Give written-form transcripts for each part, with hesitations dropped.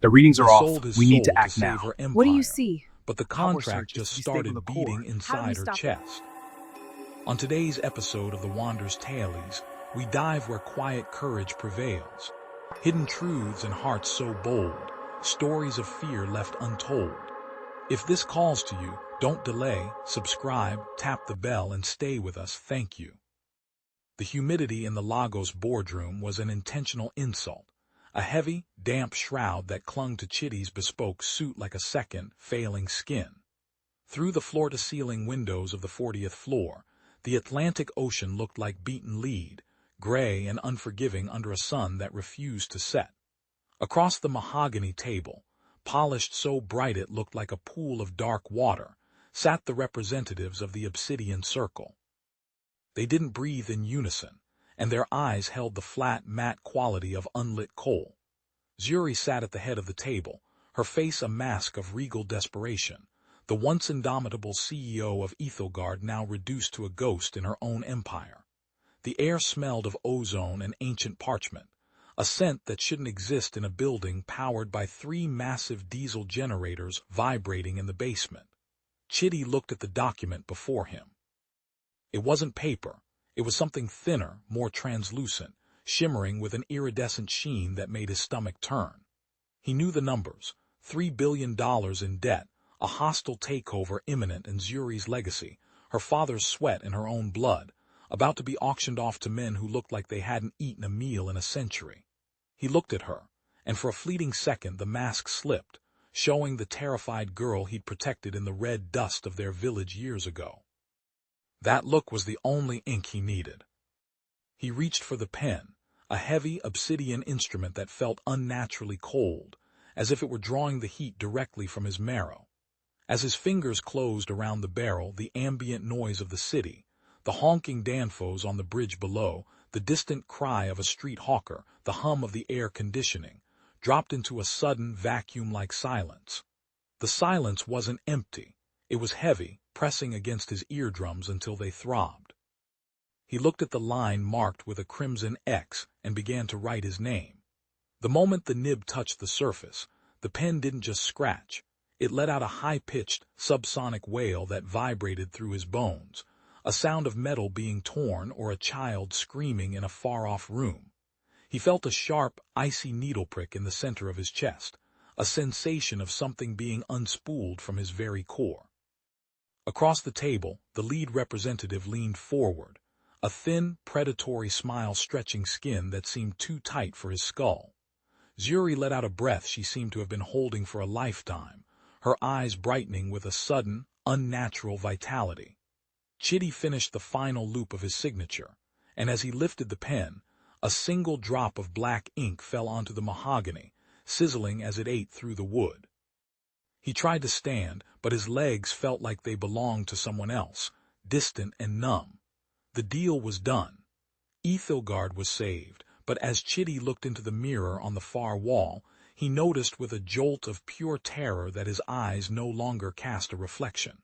The readings He are off. sold his We need soul to to act save now. her What do you empire, see? but the Power contract surges just to be stable in the started core. beating How do we inside her stop it? chest. On today's episode of The Wander's Tales, we dive where quiet courage prevails. Hidden truths and hearts so bold, stories of fear left untold. If this calls to you, don't delay, subscribe, tap the bell, and stay with us. Thank you. The humidity in the Lagos boardroom was an intentional insult, a heavy, damp shroud that clung to Chitty's bespoke suit like a second, failing skin. Through the floor-to-ceiling windows of the 40th floor, the Atlantic Ocean looked like beaten lead, gray and unforgiving under a sun that refused to set. Across the mahogany table, polished so bright it looked like a pool of dark water, sat the representatives of the Obsidian Circle. They didn't breathe in unison, and their eyes held the flat, matte quality of unlit coal. Zuri sat at the head of the table, her face a mask of regal desperation, the once indomitable CEO of Ethelgard now reduced to a ghost in her own empire. The air smelled of ozone and ancient parchment, a scent that shouldn't exist in a building powered by 3 massive diesel generators vibrating in the basement. Chitty looked at the document before him. It wasn't paper. It was something thinner, more translucent, shimmering with an iridescent sheen that made his stomach turn. He knew the numbers: $3 billion in debt, a hostile takeover imminent, and Zuri's legacy, her father's sweat and her own blood, about to be auctioned off to men who looked like they hadn't eaten a meal in a century. He looked at her, and for a fleeting second the mask slipped, showing the terrified girl he'd protected in the red dust of their village years ago. That look was the only ink he needed. He reached for the pen, a heavy obsidian instrument that felt unnaturally cold, as if it were drawing the heat directly from his marrow. As his fingers closed around the barrel, the ambient noise of the city, the honking danfos on the bridge below, the distant cry of a street hawker, the hum of the air conditioning, dropped into a sudden vacuum-like silence. The silence wasn't empty. It was heavy, pressing against his eardrums until they throbbed. He looked at the line marked with a crimson X and began to write his name. The moment the nib touched the surface, the pen didn't just scratch. It let out a high-pitched, subsonic wail that vibrated through his bones, a sound of metal being torn or a child screaming in a far-off room. He felt a sharp, icy needle prick in the center of his chest, a sensation of something being unspooled from his very core. Across the table, the lead representative leaned forward, a thin, predatory smile stretching skin that seemed too tight for his skull. Zuri let out a breath she seemed to have been holding for a lifetime, her eyes brightening with a sudden, unnatural vitality. Chitty finished the final loop of his signature, and as he lifted the pen, a single drop of black ink fell onto the mahogany, sizzling as it ate through the wood. He tried to stand, but his legs felt like they belonged to someone else, distant and numb. The deal was done. Ethelgard was saved, but as Chitty looked into the mirror on the far wall, he noticed with a jolt of pure terror that his eyes no longer cast a reflection.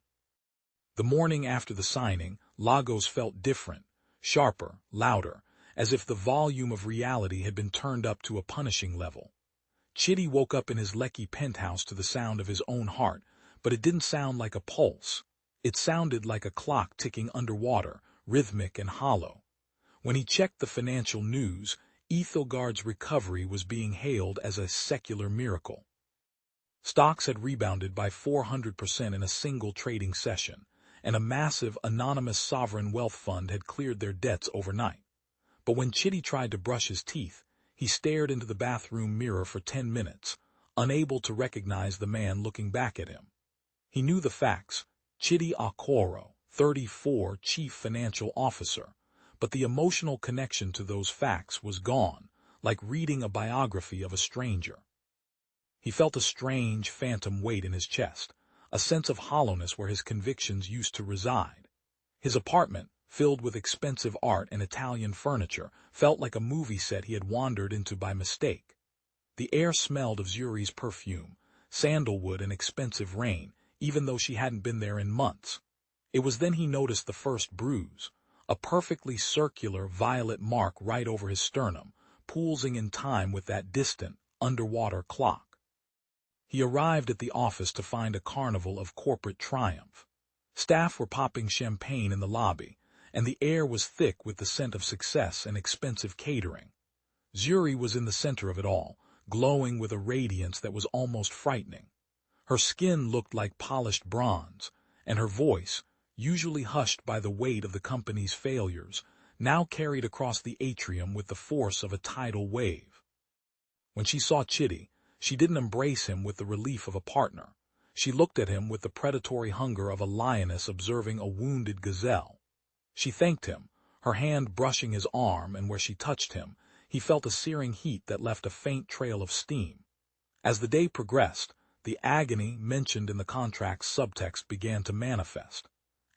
The morning after the signing, Lagos felt different, sharper, louder, as if the volume of reality had been turned up to a punishing level. Chitty woke up in his Lekki penthouse to the sound of his own heart, but it didn't sound like a pulse. It sounded like a clock ticking underwater, rhythmic and hollow. When he checked the financial news, Ethelgard's recovery was being hailed as a secular miracle. Stocks had rebounded by 400% in a single trading session, and a massive, anonymous sovereign wealth fund had cleared their debts overnight. But when Chitty tried to brush his teeth, he stared into the bathroom mirror for 10 minutes, unable to recognize the man looking back at him. He knew the facts: Chitty Okoro, 34, Chief Financial Officer, but the emotional connection to those facts was gone, like reading a biography of a stranger. He felt a strange, phantom weight in his chest, a sense of hollowness where his convictions used to reside. His apartment, filled with expensive art and Italian furniture, felt like a movie set he had wandered into by mistake. The air smelled of Zuri's perfume, sandalwood and expensive rain, even though she hadn't been there in months. It was then he noticed the first bruise, a perfectly circular violet mark right over his sternum, pulsing in time with that distant, underwater clock. He arrived at the office to find a carnival of corporate triumph. Staff were popping champagne in the lobby, and the air was thick with the scent of success and expensive catering. Zuri was in the center of it all, glowing with a radiance that was almost frightening. Her skin looked like polished bronze, and her voice, usually hushed by the weight of the company's failures, now carried across the atrium with the force of a tidal wave. When she saw Chitty, she didn't embrace him with the relief of a partner. She looked at him with the predatory hunger of a lioness observing a wounded gazelle. She thanked him, her hand brushing his arm, and where she touched him, he felt a searing heat that left a faint trail of steam. As the day progressed, the agony mentioned in the contract's subtext began to manifest.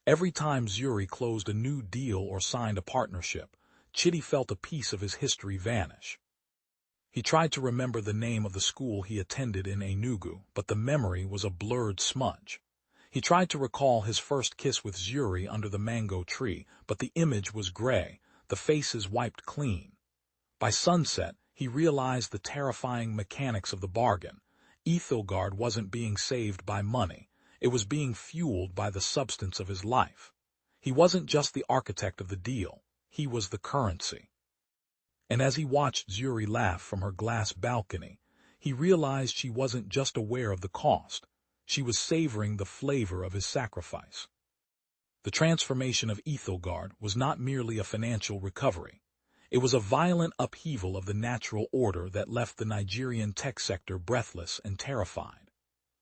Every time Zuri closed a new deal or signed a partnership, Chitty felt a piece of his history vanish. He tried to remember the name of the school he attended in Enugu, but the memory was a blurred smudge. He tried to recall his first kiss with Zuri under the mango tree, but the image was gray, the faces wiped clean. By sunset, he realized the terrifying mechanics of the bargain. Ethelgard wasn't being saved by money. It was being fueled by the substance of his life. He wasn't just the architect of the deal. He was the currency. And as he watched Zuri laugh from her glass balcony, he realized she wasn't just aware of the cost. She was savoring the flavor of his sacrifice. The transformation of Ethelgard was not merely a financial recovery. It was a violent upheaval of the natural order that left the Nigerian tech sector breathless and terrified.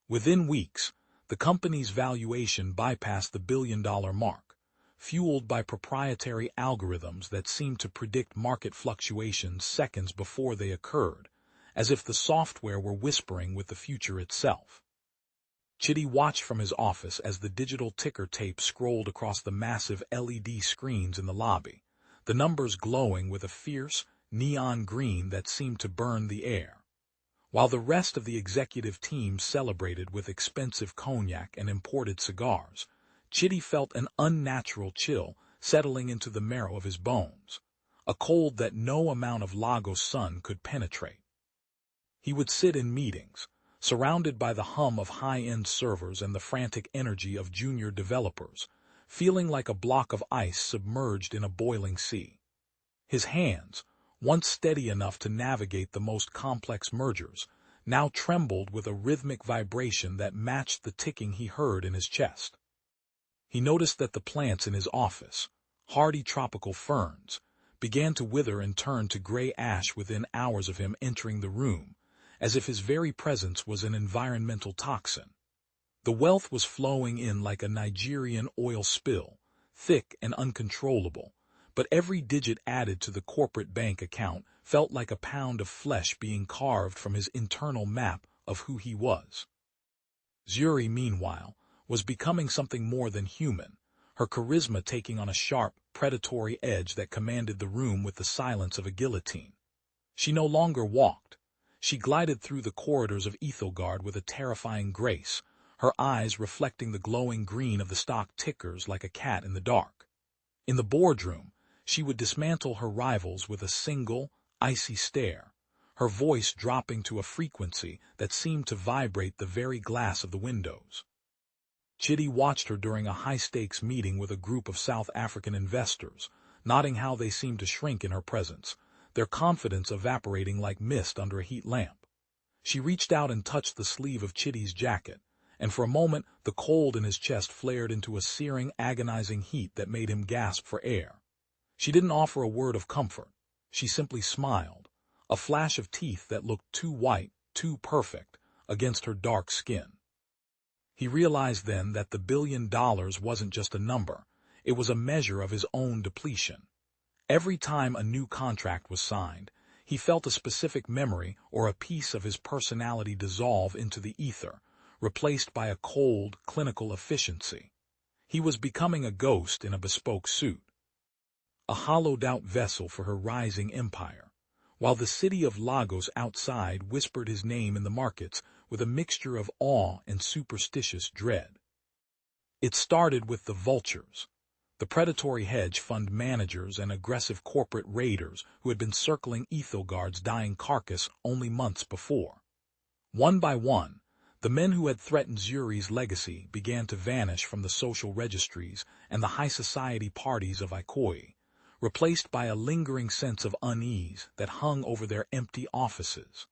Within weeks, the company's valuation bypassed the billion-dollar mark, fueled by proprietary algorithms that seemed to predict market fluctuations seconds before they occurred, as if the software were whispering with the future itself. Chitty watched from his office as the digital ticker tape scrolled across the massive LED screens in the lobby, the numbers glowing with a fierce, neon green that seemed to burn the air. While the rest of the executive team celebrated with expensive cognac and imported cigars, Chitty felt an unnatural chill settling into the marrow of his bones, a cold that no amount of Lagos sun could penetrate. He would sit in meetings, surrounded by the hum of high-end servers and the frantic energy of junior developers, feeling like a block of ice submerged in a boiling sea. His hands, once steady enough to navigate the most complex mergers, now trembled with a rhythmic vibration that matched the ticking he heard in his chest. He noticed that the plants in his office, hardy tropical ferns, began to wither and turn to gray ash within hours of him entering the room, as if his very presence was an environmental toxin. The wealth was flowing in like a Nigerian oil spill, thick and uncontrollable, but every digit added to the corporate bank account felt like a pound of flesh being carved from his internal map of who he was. Zuri, meanwhile, was becoming something more than human, her charisma taking on a sharp, predatory edge that commanded the room with the silence of a guillotine. She no longer walked. She glided through the corridors of Ethelgard with a terrifying grace, her eyes reflecting the glowing green of the stock tickers like a cat in the dark. In the boardroom, she would dismantle her rivals with a single, icy stare, her voice dropping to a frequency that seemed to vibrate the very glass of the windows. Chitty watched her during a high-stakes meeting with a group of South African investors, noting how they seemed to shrink in her presence, their confidence evaporating like mist under a heat lamp. She reached out and touched the sleeve of Chitty's jacket, and for a moment the cold in his chest flared into a searing, agonizing heat that made him gasp for air. She didn't offer a word of comfort. She simply smiled, a flash of teeth that looked too white, too perfect, against her dark skin. He realized then that the $1 billion wasn't just a number, it was a measure of his own depletion. Every time a new contract was signed, he felt a specific memory or a piece of his personality dissolve into the ether, replaced by a cold, clinical efficiency. He was becoming a ghost in a bespoke suit, a hollowed-out vessel for her rising empire, while the city of Lagos outside whispered his name in the markets with a mixture of awe and superstitious dread. It started with the vultures, the predatory hedge fund managers and aggressive corporate raiders who had been circling Ethelgard's dying carcass only months before. One by one, The men who had threatened Zuri's legacy began to vanish from the social registries and the high society parties of Ikoi, replaced by a lingering sense of unease that hung over their empty offices.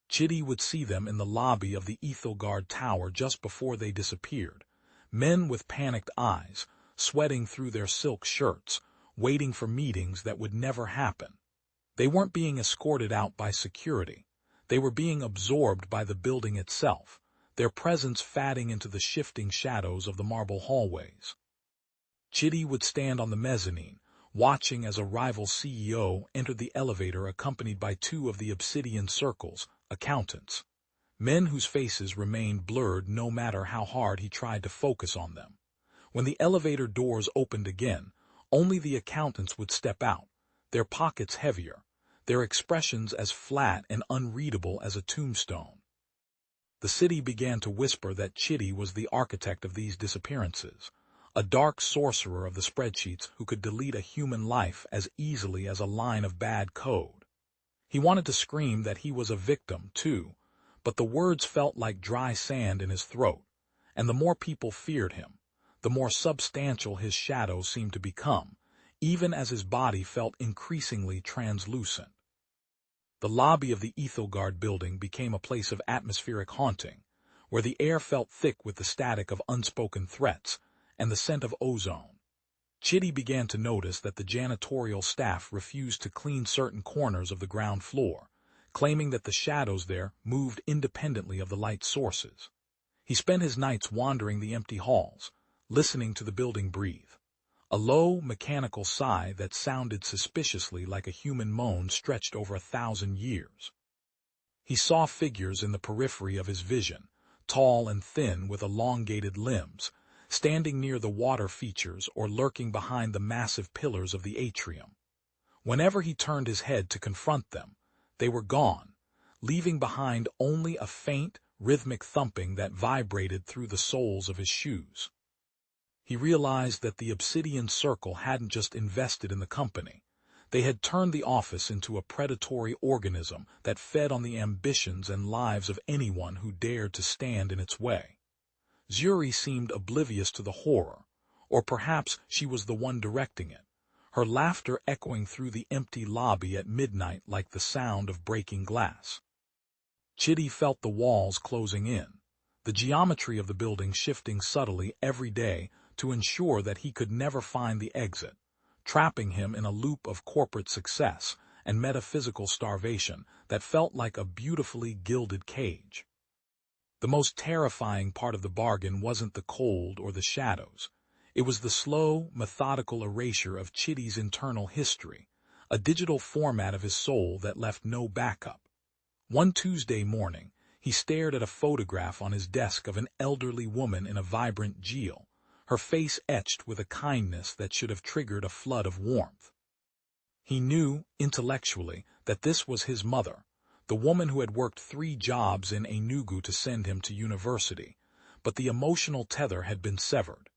Chitty would see them in the lobby of the Ethelgard Tower just before they disappeared, men with panicked eyes, sweating through their silk shirts, waiting for meetings that would never happen. They weren't being escorted out by security. They were being absorbed by the building itself, their presence fading into the shifting shadows of the marble hallways. Chitty would stand on the mezzanine, watching as a rival CEO entered the elevator accompanied by two of the Obsidian Circle's accountants, men whose faces remained blurred no matter how hard he tried to focus on them. When the elevator doors opened again, only the accountants would step out, their pockets heavier, their expressions as flat and unreadable as a tombstone. The city began to whisper that Chitty was the architect of these disappearances, a dark sorcerer of the spreadsheets who could delete a human life as easily as a line of bad code. He wanted to scream that he was a victim, too, but the words felt like dry sand in his throat, and the more people feared him, the more substantial his shadow seemed to become, even as his body felt increasingly translucent. The lobby of the Ethelgard building became a place of atmospheric haunting, where the air felt thick with the static of unspoken threats and the scent of ozone. Chitty began to notice that the janitorial staff refused to clean certain corners of the ground floor, claiming that the shadows there moved independently of the light sources. He spent his nights wandering the empty halls, listening to the building breathe, a low, mechanical sigh that sounded suspiciously like a human moan stretched over 1,000 years. He saw figures in the periphery of his vision, tall and thin with elongated limbs, standing near the water features or lurking behind the massive pillars of the atrium. Whenever he turned his head to confront them, they were gone, leaving behind only a faint, rhythmic thumping that vibrated through the soles of his shoes. He realized that the Obsidian Circle hadn't just invested in the company. They had turned the office into a predatory organism that fed on the ambitions and lives of anyone who dared to stand in its way. Zuri seemed oblivious to the horror, or perhaps she was the one directing it, her laughter echoing through the empty lobby at midnight like the sound of breaking glass. Chitty felt the walls closing in, the geometry of the building shifting subtly every day to ensure that he could never find the exit, trapping him in a loop of corporate success and metaphysical starvation that felt like a beautifully gilded cage. The most terrifying part of the bargain wasn't the cold or the shadows. It was the slow, methodical erasure of Chitty's internal history, a digital format of his soul that left no backup. One Tuesday morning, he stared at a photograph on his desk of an elderly woman in a vibrant geal, her face etched with a kindness that should have triggered a flood of warmth. He knew, intellectually, that this was his mother, the woman who had worked 3 jobs in Enugu to send him to university, but the emotional tether had been severed.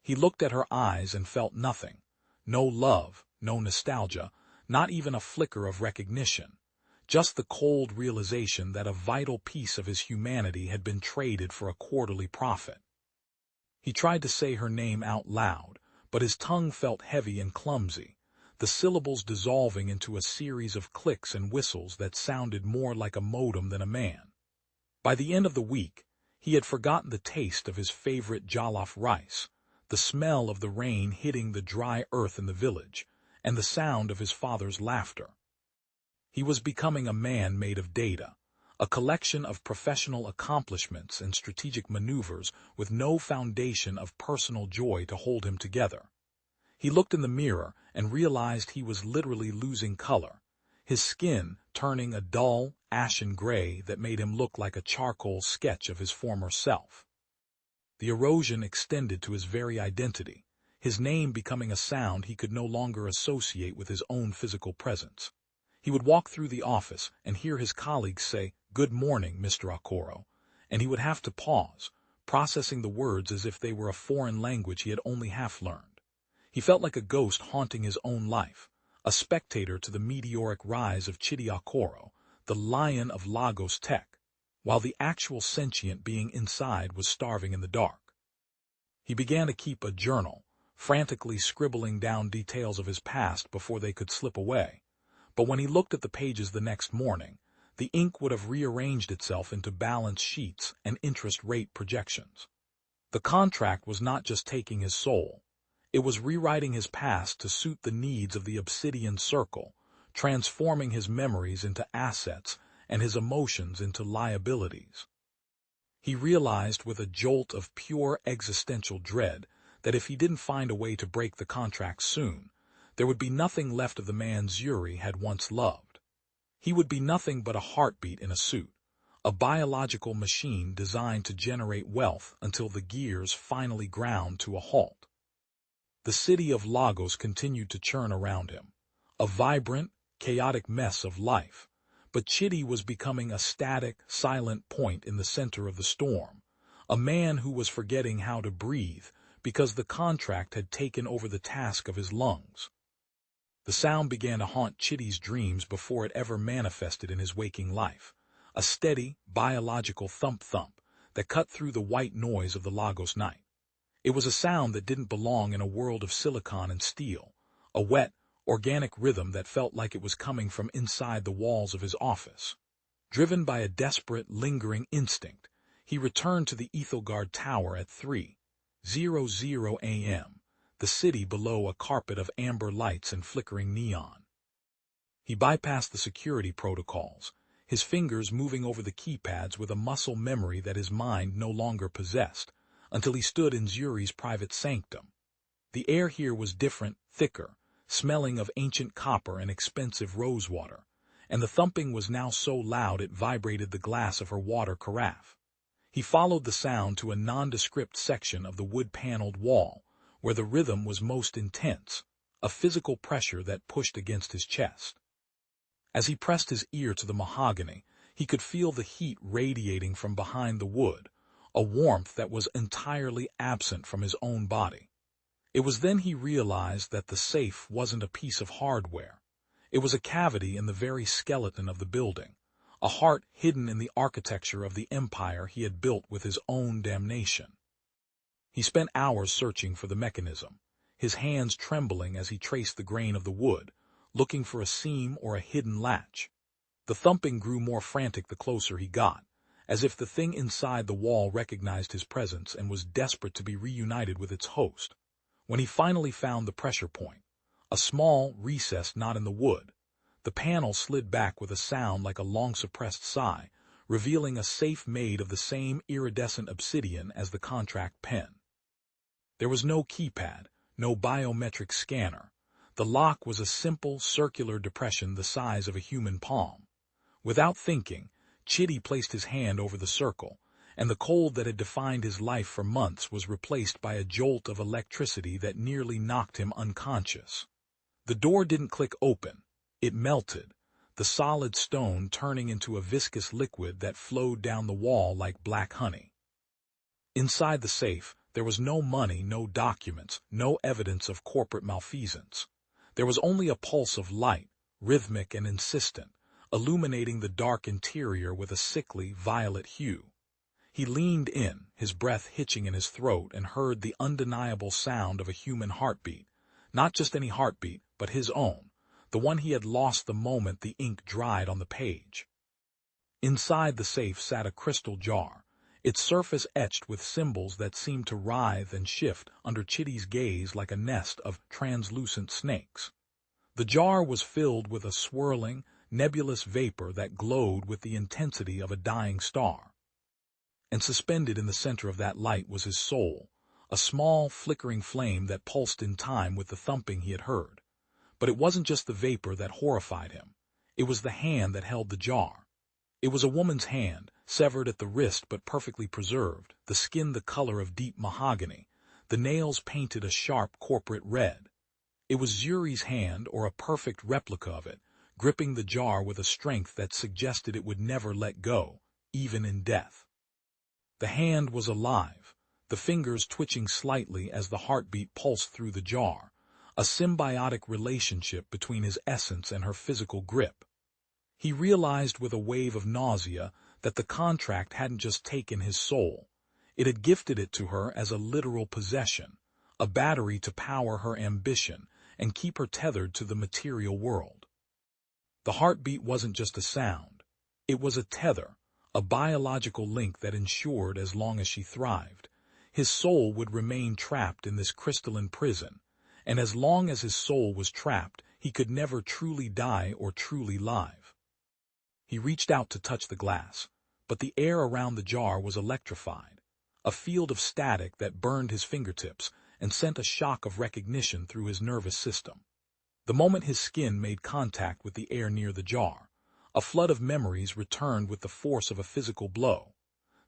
He looked at her eyes and felt nothing, no love, no nostalgia, not even a flicker of recognition, just the cold realization that a vital piece of his humanity had been traded for a quarterly profit. He tried to say her name out loud, but his tongue felt heavy and clumsy, the syllables dissolving into a series of clicks and whistles that sounded more like a modem than a man. By the end of the week, he had forgotten the taste of his favorite jollof rice, the smell of the rain hitting the dry earth in the village, and the sound of his father's laughter. He was becoming a man made of data, a collection of professional accomplishments and strategic maneuvers with no foundation of personal joy to hold him together. He looked in the mirror and realized he was literally losing color, his skin turning a dull, ashen gray that made him look like a charcoal sketch of his former self. The erosion extended to his very identity, his name becoming a sound he could no longer associate with his own physical presence. He would walk through the office and hear his colleagues say, "Good morning, Mr. Okoro," and he would have to pause, processing the words as if they were a foreign language he had only half learned. He felt like a ghost haunting his own life, a spectator to the meteoric rise of Chitty Okoro, the Lion of Lagos Tech. while the actual sentient being inside was starving in the dark. He began to keep a journal, frantically scribbling down details of his past before they could slip away. But when he looked at the pages the next morning, the ink would have rearranged itself into balance sheets and interest rate projections. The contract was not just taking his soul. It was rewriting his past to suit the needs of the obsidian circle, transforming his memories into assets and his emotions into liabilities. He realized with a jolt of pure existential dread that if he didn't find a way to break the contract soon, there would be nothing left of the man Zuri had once loved. He would be nothing but a heartbeat in a suit, a biological machine designed to generate wealth until the gears finally ground to a halt. The city of Lagos continued to churn around him, a vibrant, chaotic mess of life, but Chidi was becoming a static, silent point in the center of the storm, a man who was forgetting how to breathe because the contract had taken over the task of his lungs. The sound began to haunt Chidi's dreams before it ever manifested in his waking life, a steady, biological thump-thump that cut through the white noise of the Lagos night. It was a sound that didn't belong in a world of silicon and steel, a wet, organic rhythm that felt like it was coming from inside the walls of his office. Driven by a desperate, lingering instinct, he returned to the Ethelgard Tower at 3:00 a.m., the city below a carpet of amber lights and flickering neon. He bypassed the security protocols, his fingers moving over the keypads with a muscle memory that his mind no longer possessed, until he stood in Zuri's private sanctum. The air here was different, thicker, smelling of ancient copper and expensive rosewater, and the thumping was now so loud it vibrated the glass of her water carafe. He followed the sound to a nondescript section of the wood-paneled wall, where the rhythm was most intense, a physical pressure that pushed against his chest. As he pressed his ear to the mahogany, he could feel the heat radiating from behind the wood, a warmth that was entirely absent from his own body. It was then he realized that the safe wasn't a piece of hardware. It was a cavity in the very skeleton of the building, a heart hidden in the architecture of the empire he had built with his own damnation. He spent hours searching for the mechanism, his hands trembling as he traced the grain of the wood, looking for a seam or a hidden latch. The thumping grew more frantic the closer he got, as if the thing inside the wall recognized his presence and was desperate to be reunited with its host. When he finally found the pressure point, a small recess not in the wood, the panel slid back with a sound like a long-suppressed sigh, revealing a safe made of the same iridescent obsidian as the contract pen. There was no keypad, no biometric scanner. The lock was a simple, circular depression the size of a human palm. Without thinking, Chidi placed his hand over the circle, and the cold that had defined his life for months was replaced by a jolt of electricity that nearly knocked him unconscious. The door didn't click open. It melted, the solid stone turning into a viscous liquid that flowed down the wall like black honey. Inside the safe, there was no money, no documents, no evidence of corporate malfeasance. There was only a pulse of light, rhythmic and insistent, illuminating the dark interior with a sickly, violet hue. He leaned in, his breath hitching in his throat, and heard the undeniable sound of a human heartbeat. Not just any heartbeat, but his own, the one he had lost the moment the ink dried on the page. Inside the safe sat a crystal jar, its surface etched with symbols that seemed to writhe and shift under Chidi's gaze like a nest of translucent snakes. The jar was filled with a swirling, nebulous vapor that glowed with the intensity of a dying star. And suspended in the center of that light was his soul, a small, flickering flame that pulsed in time with the thumping he had heard. But it wasn't just the vapor that horrified him. It was the hand that held the jar. It was a woman's hand, severed at the wrist but perfectly preserved, the skin the color of deep mahogany, the nails painted a sharp corporate red. It was Zuri's hand, or a perfect replica of it, gripping the jar with a strength that suggested it would never let go, even in death. The hand was alive, the fingers twitching slightly as the heartbeat pulsed through the jar, a symbiotic relationship between his essence and her physical grip. He realized with a wave of nausea that the contract hadn't just taken his soul. It had gifted it to her as a literal possession, a battery to power her ambition and keep her tethered to the material world. The heartbeat wasn't just a sound. It was a tether, a biological link that ensured as long as she thrived, his soul would remain trapped in this crystalline prison, and as long as his soul was trapped, he could never truly die or truly live. He reached out to touch the glass, but the air around the jar was electrified, a field of static that burned his fingertips and sent a shock of recognition through his nervous system. The moment his skin made contact with the air near the jar, a flood of memories returned with the force of a physical blow.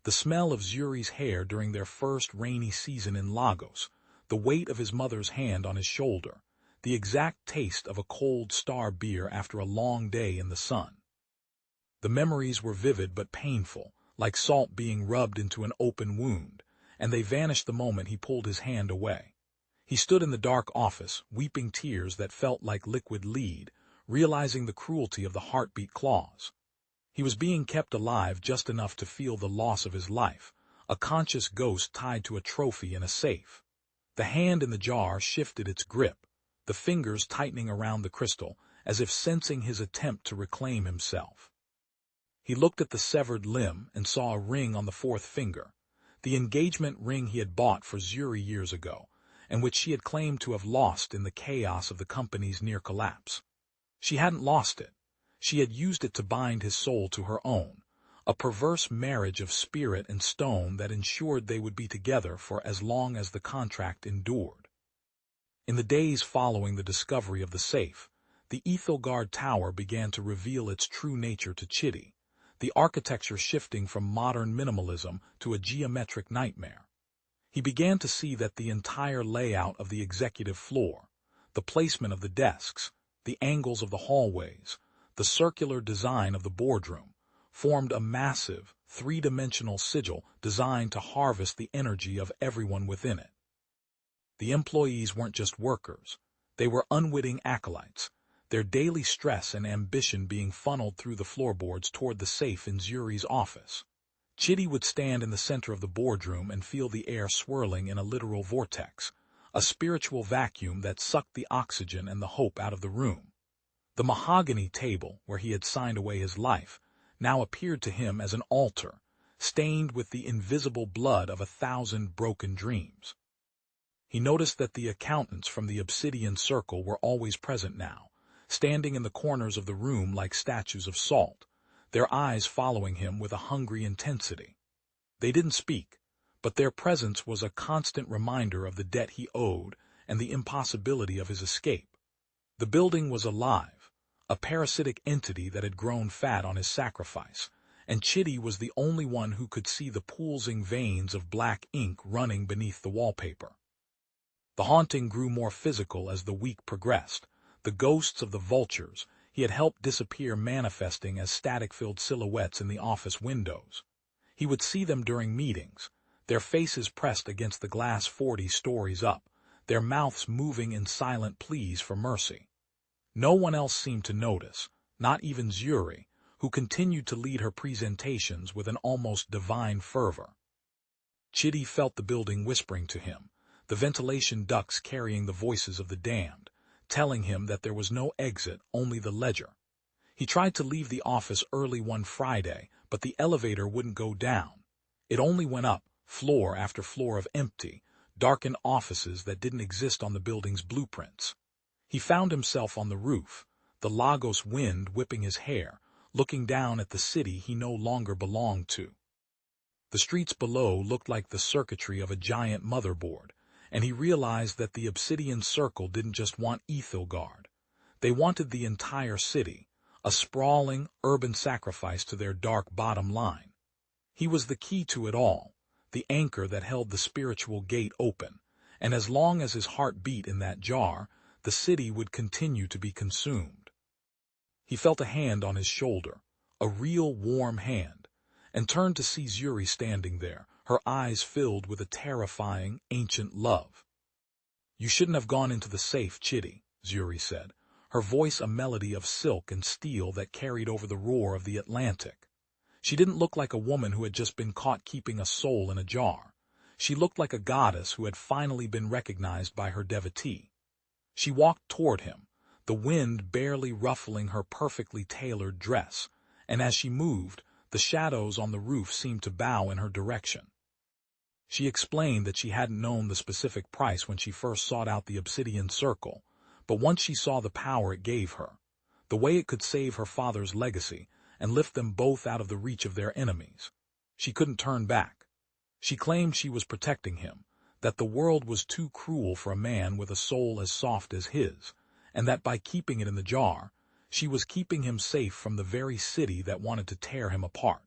The smell of Zuri's hair during their first rainy season in Lagos, the weight of his mother's hand on his shoulder, the exact taste of a cold Star beer after a long day in the sun. The memories were vivid but painful, like salt being rubbed into an open wound, and they vanished the moment he pulled his hand away. He stood in the dark office, weeping tears that felt like liquid lead, realizing the cruelty of the heartbeat clause. He was being kept alive just enough to feel the loss of his life, a conscious ghost tied to a trophy in a safe. The hand in the jar shifted its grip, the fingers tightening around the crystal, as if sensing his attempt to reclaim himself. He looked at the severed limb and saw a ring on the fourth finger, the engagement ring he had bought for Zuri years ago, and which she had claimed to have lost in the chaos of the company's near collapse. She hadn't lost it. She had used it to bind his soul to her own, a perverse marriage of spirit and stone that ensured they would be together for as long as the contract endured. In the days following the discovery of the safe, the Ethelgard Tower began to reveal its true nature to Chitty, the architecture shifting from modern minimalism to a geometric nightmare. He began to see that the entire layout of the executive floor, the placement of the desks, the angles of the hallways, the circular design of the boardroom, formed a massive, three-dimensional sigil designed to harvest the energy of everyone within it. The employees weren't just workers. They were unwitting acolytes, their daily stress and ambition being funneled through the floorboards toward the safe in Zuri's office. Chitty would stand in the center of the boardroom and feel the air swirling in a literal vortex, a spiritual vacuum that sucked the oxygen and the hope out of the room. The mahogany table, where he had signed away his life, now appeared to him as an altar, stained with the invisible blood of 1,000 broken dreams. He noticed that the accountants from the obsidian circle were always present now, standing in the corners of the room like statues of salt, their eyes following him with a hungry intensity. They didn't speak, but their presence was a constant reminder of the debt he owed and the impossibility of his escape. The building was alive, a parasitic entity that had grown fat on his sacrifice, and Chitty was the only one who could see the pulsing veins of black ink running beneath the wallpaper. The haunting grew more physical as the week progressed, the ghosts of the vultures he had helped disappear manifesting as static-filled silhouettes in the office windows. He would see them during meetings, their faces pressed against the glass 40 stories up, their mouths moving in silent pleas for mercy. No one else seemed to notice, not even Zuri, who continued to lead her presentations with an almost divine fervor. Chitty felt the building whispering to him, the ventilation ducts carrying the voices of the damned, telling him that there was no exit, only the ledger. He tried to leave the office early one Friday, but the elevator wouldn't go down. It only went up, floor after floor of empty, darkened offices that didn't exist on the building's blueprints. He found himself on the roof, the Lagos wind whipping his hair, looking down at the city he no longer belonged to. The streets below looked like the circuitry of a giant motherboard, and he realized that the Obsidian Circle didn't just want Ethelgard. They wanted the entire city, a sprawling, urban sacrifice to their dark bottom line. He was the key to it all, the anchor that held the spiritual gate open, and as long as his heart beat in that jar, the city would continue to be consumed. He felt a hand on his shoulder, a real warm hand, and turned to see Zuri standing there, her eyes filled with a terrifying, ancient love. "You shouldn't have gone into the safe, Chitty," Zuri said, her voice a melody of silk and steel that carried over the roar of the Atlantic. She didn't look like a woman who had just been caught keeping a soul in a jar. She looked like a goddess who had finally been recognized by her devotee. She walked toward him, the wind barely ruffling her perfectly tailored dress, and as she moved, the shadows on the roof seemed to bow in her direction. She explained that she hadn't known the specific price when she first sought out the obsidian circle, but once she saw the power it gave her, the way it could save her father's legacy and lift them both out of the reach of their enemies, she couldn't turn back. She claimed she was protecting him, that the world was too cruel for a man with a soul as soft as his, and that by keeping it in the jar, she was keeping him safe from the very city that wanted to tear him apart.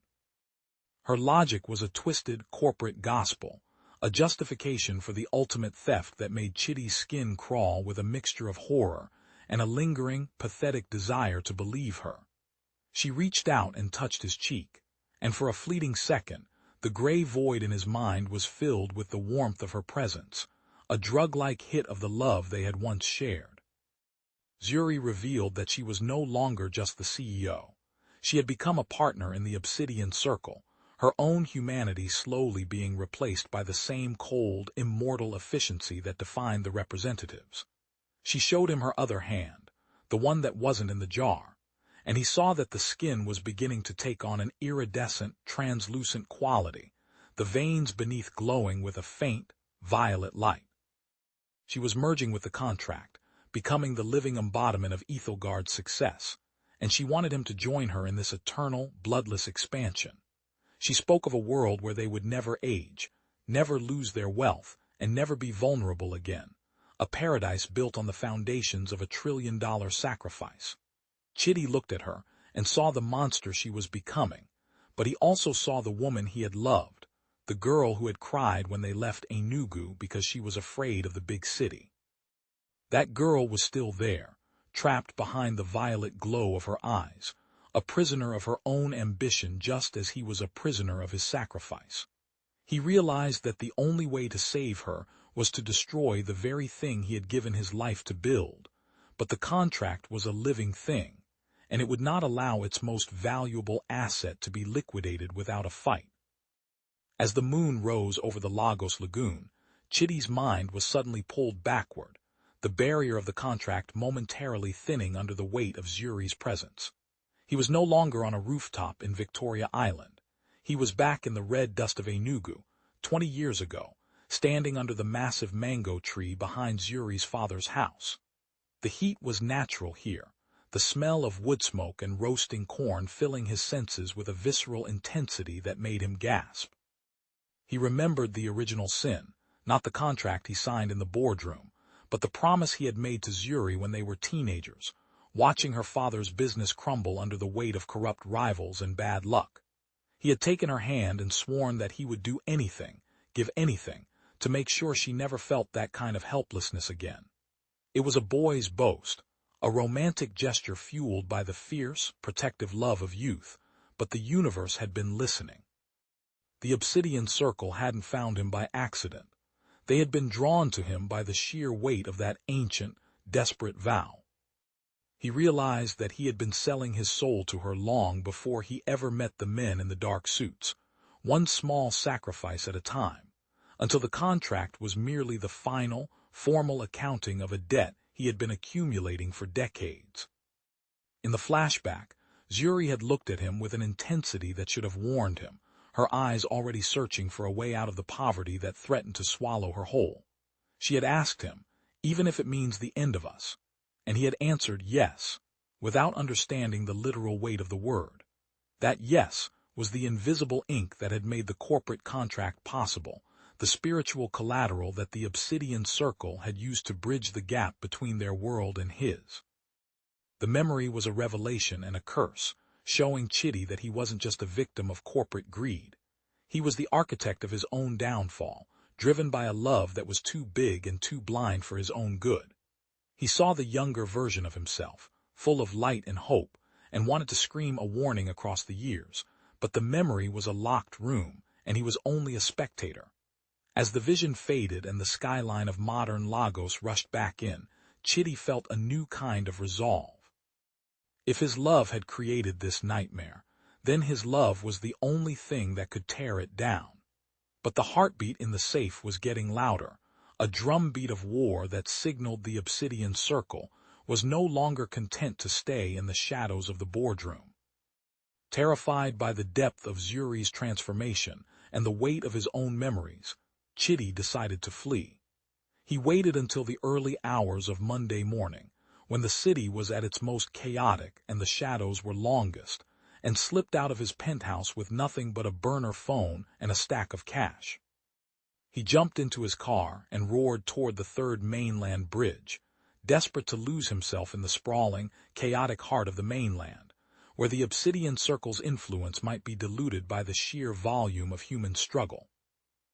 Her logic was a twisted corporate gospel, a justification for the ultimate theft that made Chitty's skin crawl with a mixture of horror and a lingering, pathetic desire to believe her. She reached out and touched his cheek, and for a fleeting second, the gray void in his mind was filled with the warmth of her presence, a drug-like hit of the love they had once shared. Zuri revealed that she was no longer just the CEO. She had become a partner in the Obsidian Circle, her own humanity slowly being replaced by the same cold, immortal efficiency that defined the representatives. She showed him her other hand, the one that wasn't in the jar, and he saw that the skin was beginning to take on an iridescent, translucent quality, the veins beneath glowing with a faint, violet light. She was merging with the contract, becoming the living embodiment of Ethelgard's success, and she wanted him to join her in this eternal, bloodless expansion. She spoke of a world where they would never age, never lose their wealth, and never be vulnerable again, a paradise built on the foundations of $1 trillion sacrifice. Chitty looked at her and saw the monster she was becoming, but he also saw the woman he had loved, the girl who had cried when they left Enugu because she was afraid of the big city. That girl was still there, trapped behind the violet glow of her eyes, a prisoner of her own ambition just as he was a prisoner of his sacrifice. He realized that the only way to save her was to destroy the very thing he had given his life to build, but the contract was a living thing, and it would not allow its most valuable asset to be liquidated without a fight. As the moon rose over the Lagos Lagoon, Chitty's mind was suddenly pulled backward, the barrier of the contract momentarily thinning under the weight of Zuri's presence. He was no longer on a rooftop in Victoria Island. He was back in the red dust of Enugu, 20 years ago, standing under the massive mango tree behind Zuri's father's house. The heat was natural here, the smell of wood smoke and roasting corn filling his senses with a visceral intensity that made him gasp. He remembered the original sin, not the contract he signed in the boardroom, but the promise he had made to Zuri when they were teenagers, watching her father's business crumble under the weight of corrupt rivals and bad luck. He had taken her hand and sworn that he would do anything, give anything, to make sure she never felt that kind of helplessness again. It was a boy's boast, a romantic gesture fueled by the fierce, protective love of youth, but the universe had been listening. The Obsidian Circle hadn't found him by accident. They had been drawn to him by the sheer weight of that ancient, desperate vow. He realized that he had been selling his soul to her long before he ever met the men in the dark suits, one small sacrifice at a time, until the contract was merely the final, formal accounting of a debt he had been accumulating for decades. In the flashback, Zuri had looked at him with an intensity that should have warned him, her eyes already searching for a way out of the poverty that threatened to swallow her whole. She had asked him, even if it means the end of us, and he had answered yes, without understanding the literal weight of the word. That yes was the invisible ink that had made the corporate contract possible, the spiritual collateral that the Obsidian Circle had used to bridge the gap between their world and his. The memory was a revelation and a curse, showing Chitty that he wasn't just a victim of corporate greed. He was the architect of his own downfall, driven by a love that was too big and too blind for his own good. He saw the younger version of himself, full of light and hope, and wanted to scream a warning across the years, but the memory was a locked room, and he was only a spectator. As the vision faded and the skyline of modern Lagos rushed back in, Chitty felt a new kind of resolve. If his love had created this nightmare, Then his love was the only thing that could tear it down. But the heartbeat in the safe was getting louder. A drumbeat of war that signaled the obsidian circle was no longer content to stay in the shadows of the boardroom. Terrified by the depth of Zuri's transformation and the weight of his own memories, Chitty decided to flee. He waited until the early hours of Monday morning, when the city was at its most chaotic and the shadows were longest, and slipped out of his penthouse with nothing but a burner phone and a stack of cash. He jumped into his car and roared toward the third mainland bridge, desperate to lose himself in the sprawling, chaotic heart of the mainland, where the obsidian circle's influence might be diluted by the sheer volume of human struggle.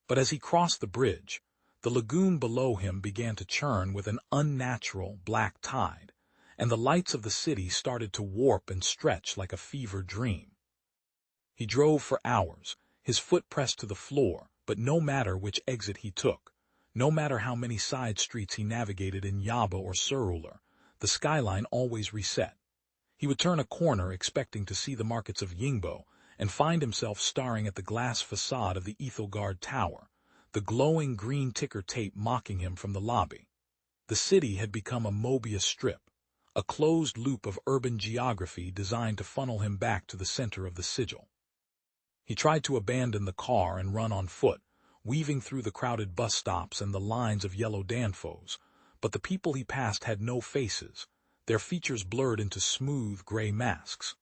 But as he crossed the bridge, the lagoon below him began to churn with an unnatural black tide, and the lights of the city started to warp and stretch like a fever dream. He drove for hours, his foot pressed to the floor, but no matter which exit he took, no matter how many side streets he navigated in Yaba or Surulur, the skyline always reset. He would turn a corner expecting to see the markets of Yingbo and find himself staring at the glass facade of the Ethelgard Tower, the glowing green ticker tape mocking him from the lobby. The city had become a Mobius strip, a closed loop of urban geography designed to funnel him back to the center of the sigil. He tried to abandon the car and run on foot, weaving through the crowded bus stops and the lines of yellow danfos, but the people he passed had no faces, their features blurred into smooth gray masks.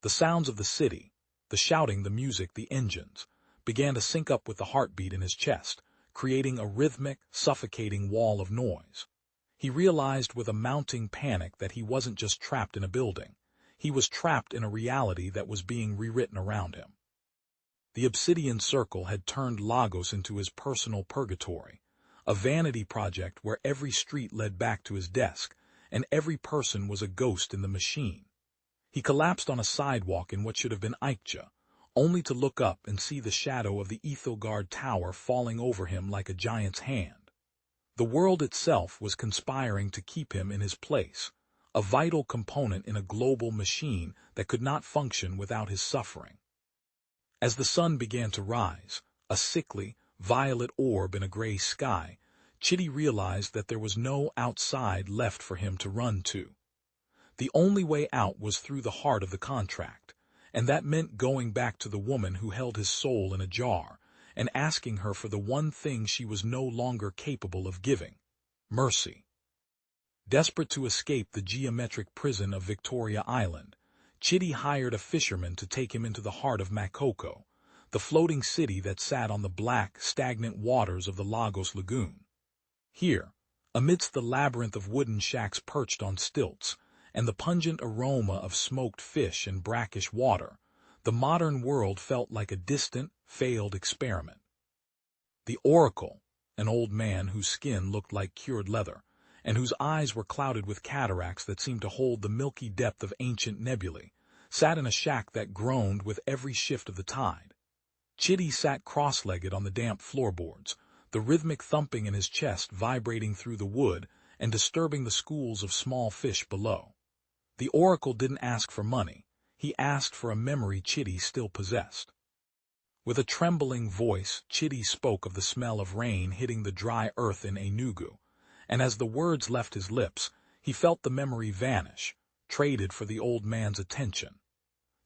The sounds of the city, the shouting, the music, the engines, began to sync up with the heartbeat in his chest, creating a rhythmic, suffocating wall of noise. He realized with a mounting panic that he wasn't just trapped in a building. He was trapped in a reality that was being rewritten around him. The obsidian circle had turned Lagos into his personal purgatory, a vanity project where every street led back to his desk, and every person was a ghost in the machine. He collapsed on a sidewalk in what should have been Aikja, only to look up and see the shadow of the Ethelgard Tower falling over him like a giant's hand. The world itself was conspiring to keep him in his place, a vital component in a global machine that could not function without his suffering. As the sun began to rise, a sickly, violet orb in a gray sky, Chitty realized that there was no outside left for him to run to. The only way out was through the heart of the contract, and that meant going back to the woman who held his soul in a jar and asking her for the one thing she was no longer capable of giving: mercy. Desperate to escape the geometric prison of Victoria Island, Chitty hired a fisherman to take him into the heart of Makoko, the floating city that sat on the black, stagnant waters of the Lagos Lagoon. Here, amidst the labyrinth of wooden shacks perched on stilts, and the pungent aroma of smoked fish and brackish water, the modern world felt like a distant, failed experiment. The Oracle, an old man whose skin looked like cured leather, and whose eyes were clouded with cataracts that seemed to hold the milky depth of ancient nebulae, sat in a shack that groaned with every shift of the tide. Chitty sat cross-legged on the damp floorboards, the rhythmic thumping in his chest vibrating through the wood and disturbing the schools of small fish below. The Oracle didn't ask for money. He asked for a memory Chitty still possessed. With a trembling voice, Chitty spoke of the smell of rain hitting the dry earth in Enugu, and as the words left his lips, he felt the memory vanish, traded for the old man's attention.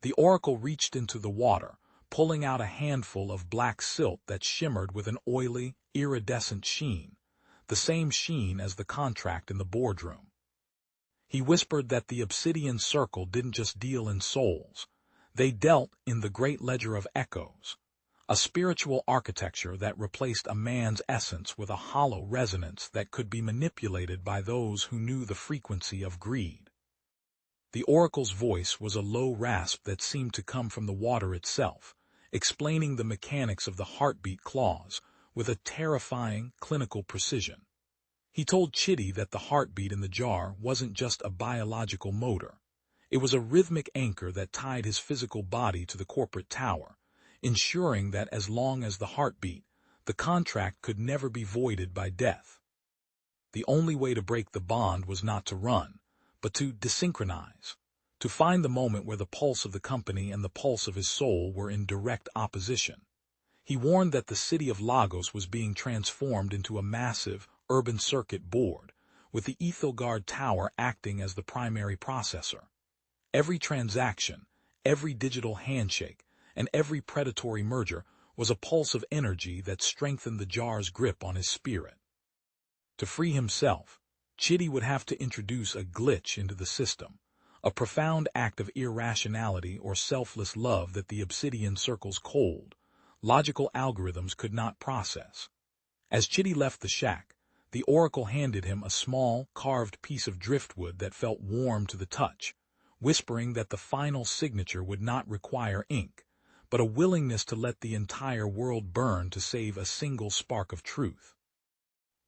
The Oracle reached into the water, pulling out a handful of black silt that shimmered with an oily, iridescent sheen, the same sheen as the contract in the boardroom. He whispered that the obsidian circle didn't just deal in souls. They dealt in the great ledger of echoes, a spiritual architecture that replaced a man's essence with a hollow resonance that could be manipulated by those who knew the frequency of greed. The Oracle's voice was a low rasp that seemed to come from the water itself, explaining the mechanics of the heartbeat clause with a terrifying, clinical precision. He told Chitty that the heartbeat in the jar wasn't just a biological motor. It was a rhythmic anchor that tied his physical body to the corporate tower, ensuring that as long as the heart beat, the contract could never be voided by death. The only way to break the bond was not to run, but to desynchronize, to find the moment where the pulse of the company and the pulse of his soul were in direct opposition. He warned that the city of Lagos was being transformed into a massive, urban circuit board, with the Ethelgard Tower acting as the primary processor. Every transaction, every digital handshake, and every predatory merger was a pulse of energy that strengthened the jar's grip on his spirit. To free himself, Chitty would have to introduce a glitch into the system, a profound act of irrationality or selfless love that the Obsidian Circle's cold, logical algorithms could not process. As Chitty left the shack, the Oracle handed him a small, carved piece of driftwood that felt warm to the touch, whispering that the final signature would not require ink, but a willingness to let the entire world burn to save a single spark of truth.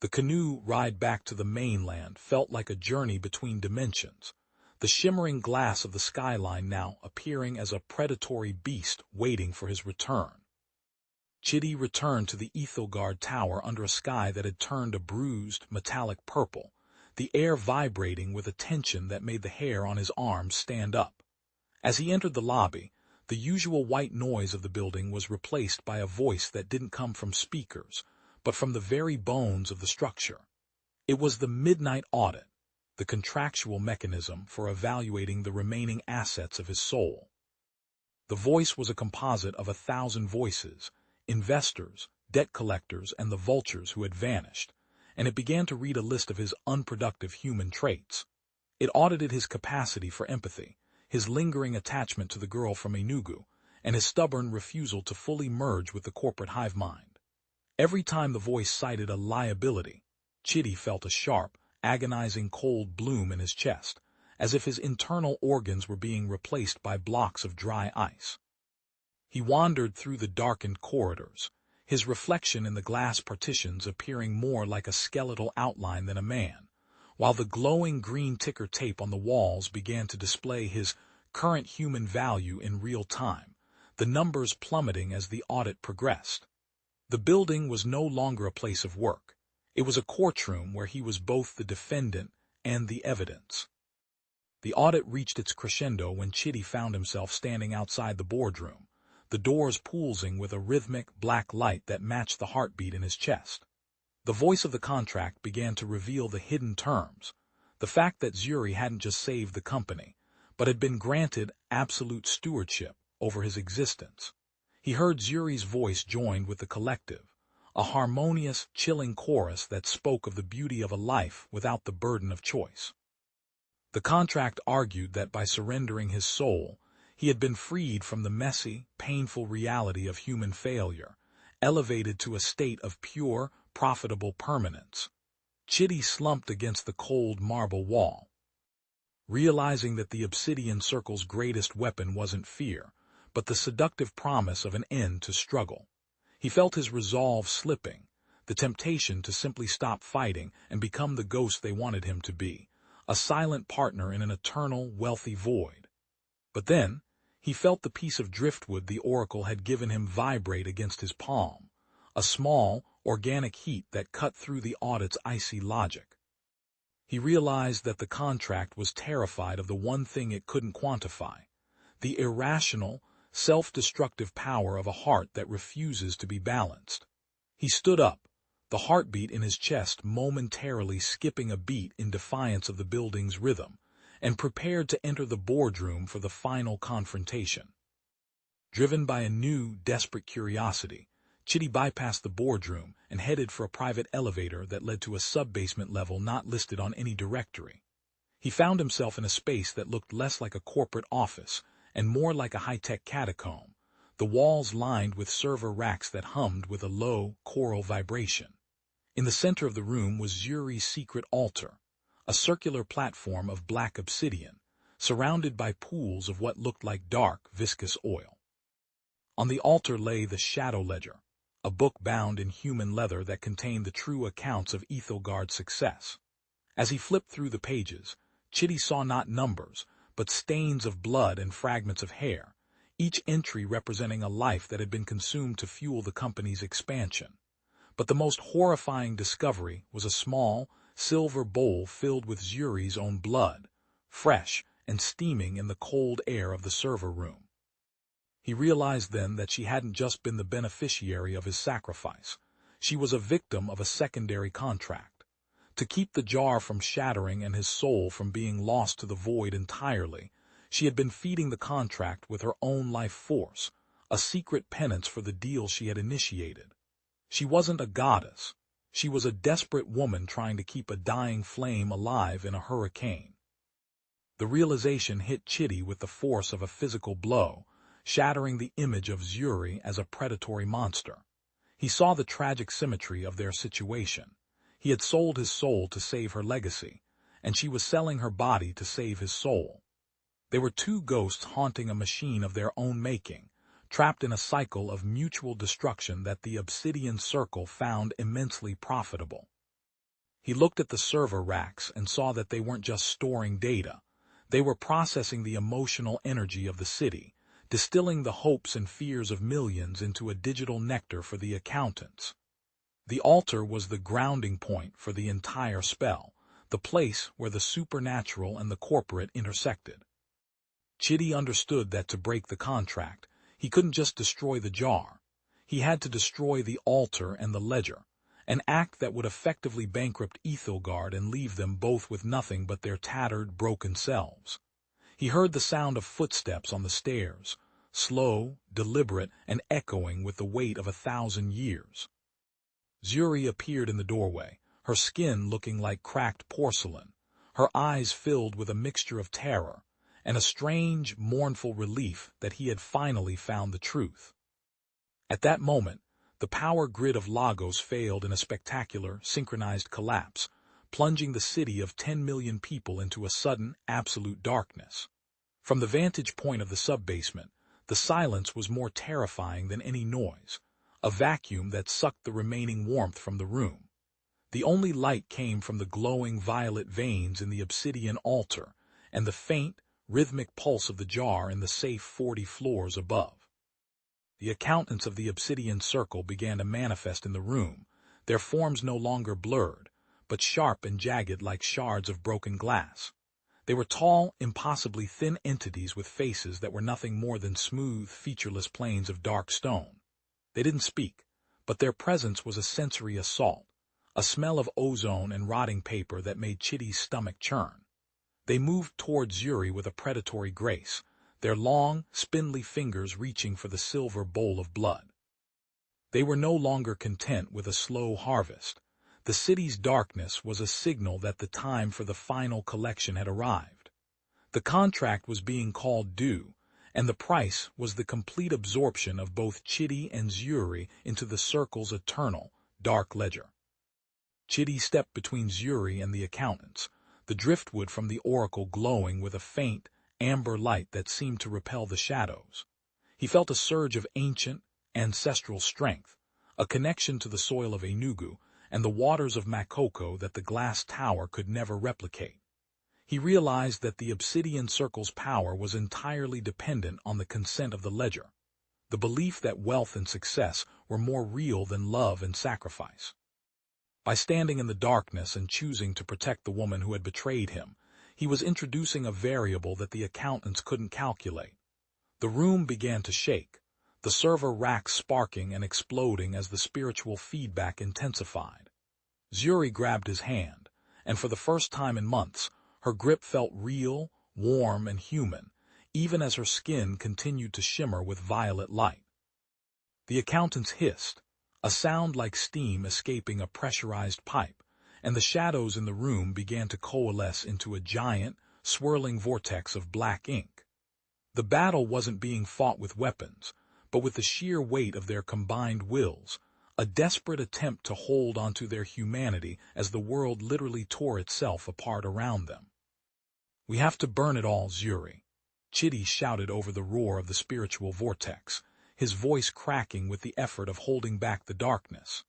The canoe ride back to the mainland felt like a journey between dimensions, the shimmering glass of the skyline now appearing as a predatory beast waiting for his return. Chitty returned to the Ethelgard Tower under a sky that had turned a bruised, metallic purple, the air vibrating with a tension that made the hair on his arms stand up. As he entered the lobby, the usual white noise of the building was replaced by a voice that didn't come from speakers, but from the very bones of the structure. It was the midnight audit, the contractual mechanism for evaluating the remaining assets of his soul. The voice was a composite of 1,000 voices, investors, debt collectors, and the vultures who had vanished, and it began to read a list of his unproductive human traits. It audited his capacity for empathy, his lingering attachment to the girl from Enugu, and his stubborn refusal to fully merge with the corporate hive mind. Every time the voice cited a liability, Chitty felt a sharp, agonizing cold bloom in his chest, as if his internal organs were being replaced by blocks of dry ice. He wandered through the darkened corridors, his reflection in the glass partitions appearing more like a skeletal outline than a man, while the glowing green ticker tape on the walls began to display his current human value in real time, the numbers plummeting as the audit progressed. The building was no longer a place of work. It was a courtroom where he was both the defendant and the evidence. The audit reached its crescendo when Chitty found himself standing outside the boardroom, the doors pulsing with a rhythmic black light that matched the heartbeat in his chest. The voice of the contract began to reveal the hidden terms, the fact that Zuri hadn't just saved the company, but had been granted absolute stewardship over his existence. He heard Zuri's voice joined with the collective, a harmonious, chilling chorus that spoke of the beauty of a life without the burden of choice. The contract argued that by surrendering his soul, he had been freed from the messy, painful reality of human failure, elevated to a state of pure, profitable permanence. Chitty slumped against the cold marble wall. Realizing that the Obsidian Circle's greatest weapon wasn't fear, but the seductive promise of an end to struggle. He felt his resolve slipping, the temptation to simply stop fighting and become the ghost they wanted him to be, a silent partner in an eternal, wealthy void. But then, he felt the piece of driftwood the Oracle had given him vibrate against his palm, a small, organic heat that cut through the audit's icy logic. He realized that the contract was terrified of the one thing it couldn't quantify, the irrational, self-destructive power of a heart that refuses to be balanced. He stood up, the heartbeat in his chest momentarily skipping a beat in defiance of the building's rhythm, and prepared to enter the boardroom for the final confrontation. Driven by a new, desperate curiosity, Chitty bypassed the boardroom and headed for a private elevator that led to a sub-basement level not listed on any directory. He found himself in a space that looked less like a corporate office and more like a high-tech catacomb, the walls lined with server racks that hummed with a low, choral vibration. In the center of the room was Zuri's secret altar, a circular platform of black obsidian, surrounded by pools of what looked like dark, viscous oil. On the altar lay the Shadow Ledger, a book bound in human leather that contained the true accounts of Ethelgard's success. As he flipped through the pages, Chitty saw not numbers, but stains of blood and fragments of hair, each entry representing a life that had been consumed to fuel the company's expansion. But the most horrifying discovery was a small, silver bowl filled with Zuri's own blood, fresh and steaming in the cold air of the server room. He realized then that she hadn't just been the beneficiary of his sacrifice. She was a victim of a secondary contract. To keep the jar from shattering and his soul from being lost to the void entirely, she had been feeding the contract with her own life force, a secret penance for the deal she had initiated. She wasn't a goddess. She was a desperate woman trying to keep a dying flame alive in a hurricane. The realization hit Chitty with the force of a physical blow, shattering the image of Zuri as a predatory monster. He saw the tragic symmetry of their situation. He had sold his soul to save her legacy, and she was selling her body to save his soul. They were two ghosts haunting a machine of their own making, trapped in a cycle of mutual destruction that the Obsidian Circle found immensely profitable. He looked at the server racks and saw that they weren't just storing data. They were processing the emotional energy of the city, distilling the hopes and fears of millions into a digital nectar for the accountants. The altar was the grounding point for the entire spell, the place where the supernatural and the corporate intersected. Chitty understood that to break the contract, he couldn't just destroy the jar. He had to destroy the altar and the ledger, an act that would effectively bankrupt Ethelgard and leave them both with nothing but their tattered, broken selves. He heard the sound of footsteps on the stairs, slow, deliberate, and echoing with the weight of 1,000 years. Zuri appeared in the doorway, her skin looking like cracked porcelain, her eyes filled with a mixture of terror and a strange, mournful relief that he had finally found the truth. At that moment, the power grid of Lagos failed in a spectacular, synchronized collapse, plunging the city of 10 million people into a sudden, absolute darkness. From the vantage point of the sub-basement, the silence was more terrifying than any noise, a vacuum that sucked the remaining warmth from the room. The only light came from the glowing violet veins in the obsidian altar and the faint, rhythmic pulse of the jar in the safe 40 floors above. The accountants of the Obsidian Circle began to manifest in the room, their forms no longer blurred, but sharp and jagged like shards of broken glass. They were tall, impossibly thin entities with faces that were nothing more than smooth, featureless planes of dark stone. They didn't speak, but their presence was a sensory assault, a smell of ozone and rotting paper that made Chitty's stomach churn. They moved towards Zuri with a predatory grace, their long, spindly fingers reaching for the silver bowl of blood. They were no longer content with a slow harvest. The city's darkness was a signal that the time for the final collection had arrived. The contract was being called due, and the price was the complete absorption of both Chitty and Zuri into the Circle's eternal, dark ledger. Chitty stepped between Zuri and the accountants, the driftwood from the oracle glowing with a faint, amber light that seemed to repel the shadows. He felt a surge of ancient, ancestral strength, a connection to the soil of Enugu and the waters of Makoko that the glass tower could never replicate. He realized that the Obsidian Circle's power was entirely dependent on the consent of the ledger, the belief that wealth and success were more real than love and sacrifice. By standing in the darkness and choosing to protect the woman who had betrayed him, he was introducing a variable that the accountants couldn't calculate. The room began to shake, the server racks sparking and exploding as the spiritual feedback intensified. Zuri grabbed his hand, and for the first time in months, her grip felt real, warm, and human, even as her skin continued to shimmer with violet light. The accountants hissed, a sound like steam escaping a pressurized pipe, and the shadows in the room began to coalesce into a giant, swirling vortex of black ink. The battle wasn't being fought with weapons, but with the sheer weight of their combined wills, a desperate attempt to hold onto their humanity as the world literally tore itself apart around them. "We have to burn it all, Zuri," Chitty shouted over the roar of the spiritual vortex, his voice cracking with the effort of holding back the darkness.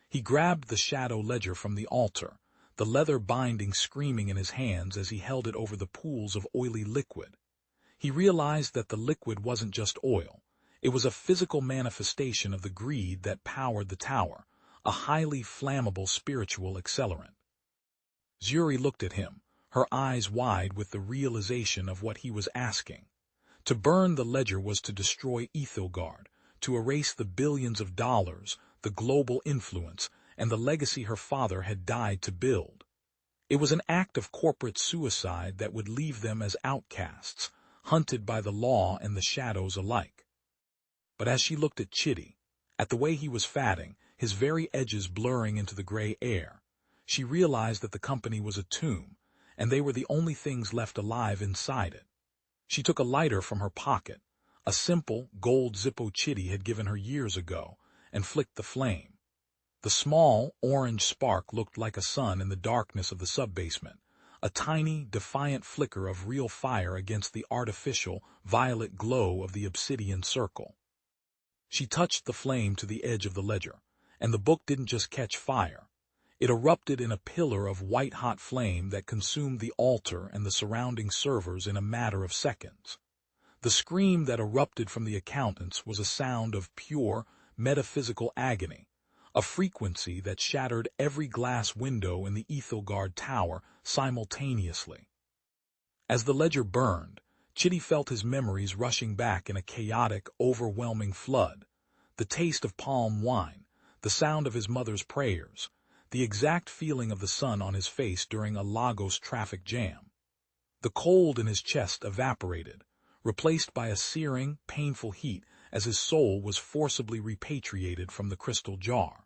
He grabbed the shadow ledger from the altar, the leather binding screaming in his hands as he held it over the pools of oily liquid. He realized that the liquid wasn't just oil. It was a physical manifestation of the greed that powered the tower, a highly flammable spiritual accelerant. Zuri looked at him, her eyes wide with the realization of what he was asking. To burn the ledger was to destroy Ethelgard, to erase the billions of dollars, the global influence, and the legacy her father had died to build. It was an act of corporate suicide that would leave them as outcasts, hunted by the law and the shadows alike. But as she looked at Chitty, at the way he was fatting, his very edges blurring into the gray air, she realized that the company was a tomb, and they were the only things left alive inside it. She took a lighter from her pocket, a simple gold Zippo Chitty had given her years ago, and flicked the flame. The small, orange spark looked like a sun in the darkness of the sub-basement, a tiny, defiant flicker of real fire against the artificial, violet glow of the obsidian circle. She touched the flame to the edge of the ledger, and the book didn't just catch fire. It erupted in a pillar of white-hot flame that consumed the altar and the surrounding servers in a matter of seconds. The scream that erupted from the accountants was a sound of pure, metaphysical agony, a frequency that shattered every glass window in the Ethelgard Tower simultaneously. As the ledger burned, Chitty felt his memories rushing back in a chaotic, overwhelming flood. The taste of palm wine, the sound of his mother's prayers, the exact feeling of the sun on his face during a Lagos traffic jam. The cold in his chest evaporated, replaced by a searing, painful heat as his soul was forcibly repatriated from the crystal jar.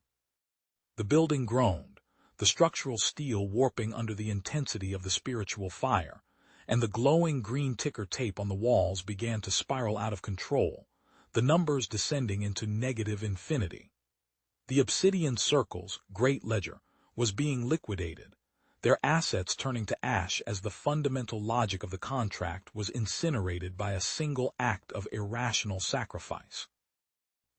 The building groaned, the structural steel warping under the intensity of the spiritual fire, and the glowing green ticker tape on the walls began to spiral out of control, the numbers descending into negative infinity. The obsidian circle's great ledger was being liquidated, their assets turning to ash as the fundamental logic of the contract was incinerated by a single act of irrational sacrifice.